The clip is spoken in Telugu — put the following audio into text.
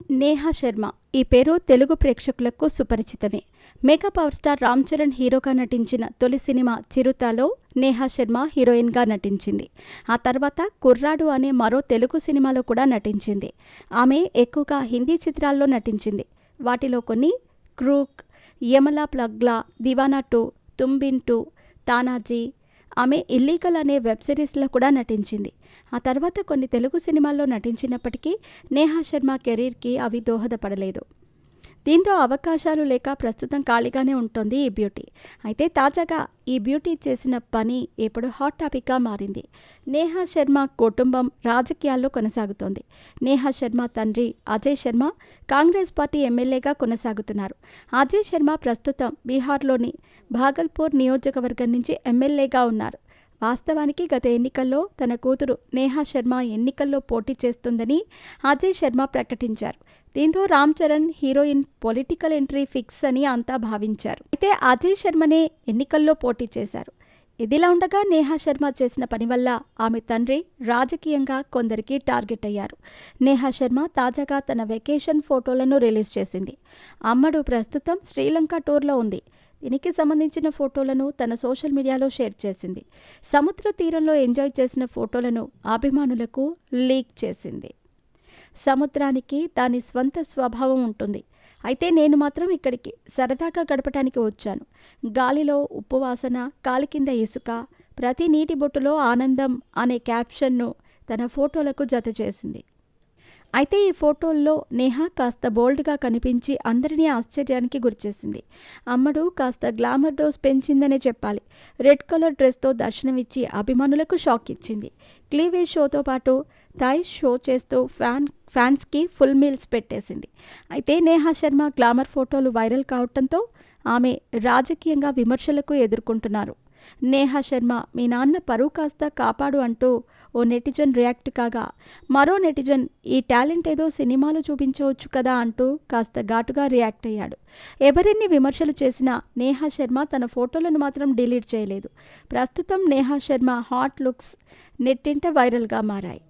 నేహా శర్మ ఈ పేరు తెలుగు ప్రేక్షకులకు సుపరిచితమే. Mega power star Ram Charan హీరోగా నటించిన తొలి సినిమా చిరుతలో నేహా శర్మ హీరోయిన్గా నటించింది. ఆ తర్వాత కుర్రాడు అనే మరో తెలుగు సినిమాలో కూడా నటించింది. ఆమె ఎక్కువగా హిందీ చిత్రాల్లో నటించింది. వాటిలో కొన్ని క్రూక్, యమలా ప్లగ్లా, దివానా 2, తుమ్ బిన్ 2, తానాజీ. ఆమె ఇల్లీగల్ అనే వెబ్ సిరీస్లో కూడా నటించింది. ఆ తర్వాత కొన్ని తెలుగు సినిమాల్లో నటించినప్పటికీ నేహా శర్మ కెరీర్కి అవి దోహదపడలేదు. దీంతో అవకాశాలు లేక ప్రస్తుతం ఖాళీగానే ఉంటుంది ఈ బ్యూటీ. అయితే తాజాగా ఈ బ్యూటీ చేసిన పని ఇప్పుడు హాట్ టాపిక్గా మారింది. నేహా శర్మ కుటుంబం రాజకీయాల్లో కొనసాగుతోంది. నేహా శర్మ తండ్రి అజయ్ శర్మ కాంగ్రెస్ పార్టీ ఎమ్మెల్యేగా కొనసాగుతున్నారు. అజయ్ శర్మ ప్రస్తుతం బీహార్లోని భాగల్పూర్ నియోజకవర్గం నుంచి ఎమ్మెల్యేగా ఉన్నారు. వాస్తవానికి గత ఎన్నికల్లో తన కూతురు నేహా శర్మ ఎన్నికల్లో పోటీ చేస్తుందని అజయ్ శర్మ ప్రకటించారు. దీంతో Ram Charan heroine political entry fix అని అంతా భావించారు. అయితే అజయ్ శర్మనే ఎన్నికల్లో పోటీ చేశారు. ఇదిలా ఉండగా నేహా శర్మ చేసిన పని వల్ల ఆమె తండ్రి రాజకీయంగా కొందరికి టార్గెట్ అయ్యారు. నేహా శర్మ తాజాగా తన వెకేషన్ ఫోటోలను రిలీజ్ చేసింది. అమ్మడు ప్రస్తుతం శ్రీలంక టూర్లో ఉంది. దీనికి సంబంధించిన ఫోటోలను తన సోషల్ మీడియాలో షేర్ చేసింది. సముద్ర తీరంలో ఎంజాయ్ చేసిన ఫోటోలను అభిమానులకు లీక్ చేసింది. సముద్రానికి దాని స్వంత స్వభావం ఉంటుంది. అయితే నేను మాత్రం ఇక్కడికి సరదాగా గడపటానికి వచ్చాను. గాలిలో ఉప్పు వాసన, కాలి కింద ఇసుక, ప్రతి నీటి బొట్టులో ఆనందం అనే క్యాప్షన్ను తన ఫోటోలకు జత చేసింది. అయితే ఈ ఫోటోల్లో నేహా కాస్త బోల్డ్గా కనిపించి అందరినీ ఆశ్చర్యానికి గురిచేసింది. అమ్మడు కాస్త గ్లామర్ డోస్ పెంచిందనే చెప్పాలి. రెడ్ కలర్ డ్రెస్తో దర్శనమిచ్చి అభిమానులకు షాక్ ఇచ్చింది. క్లీవేజ్ షోతో పాటు థాయిస్ షో చేస్తూ ఫ్యాన్స్కి ఫుల్ మీల్స్ పెట్టేసింది. అయితే నేహా శర్మ గ్లామర్ ఫోటోలు వైరల్ కావడంతో ఆమె రాజకీయంగా విమర్శలకు ఎదుర్కొంటున్నారు. నేహా శర్మ మీ నాన్న పరువు కాస్త కాపాడు అంటూ ఓ నెటిజన్ రియాక్ట్ కాగా, మరో నెటిజన్ ఈ టాలెంట్ ఏదో సినిమాలో చూపించవచ్చు కదా అంటూ కాస్త ఘాటుగా రియాక్ట్ అయ్యాడు. ఎవరెన్ని విమర్శలు చేసినా నేహా శర్మ తన ఫోటోలను మాత్రం డిలీట్ చేయలేదు. ప్రస్తుతం నేహా శర్మ హాట్ లుక్స్ నెట్టింట వైరల్గా మారాయి.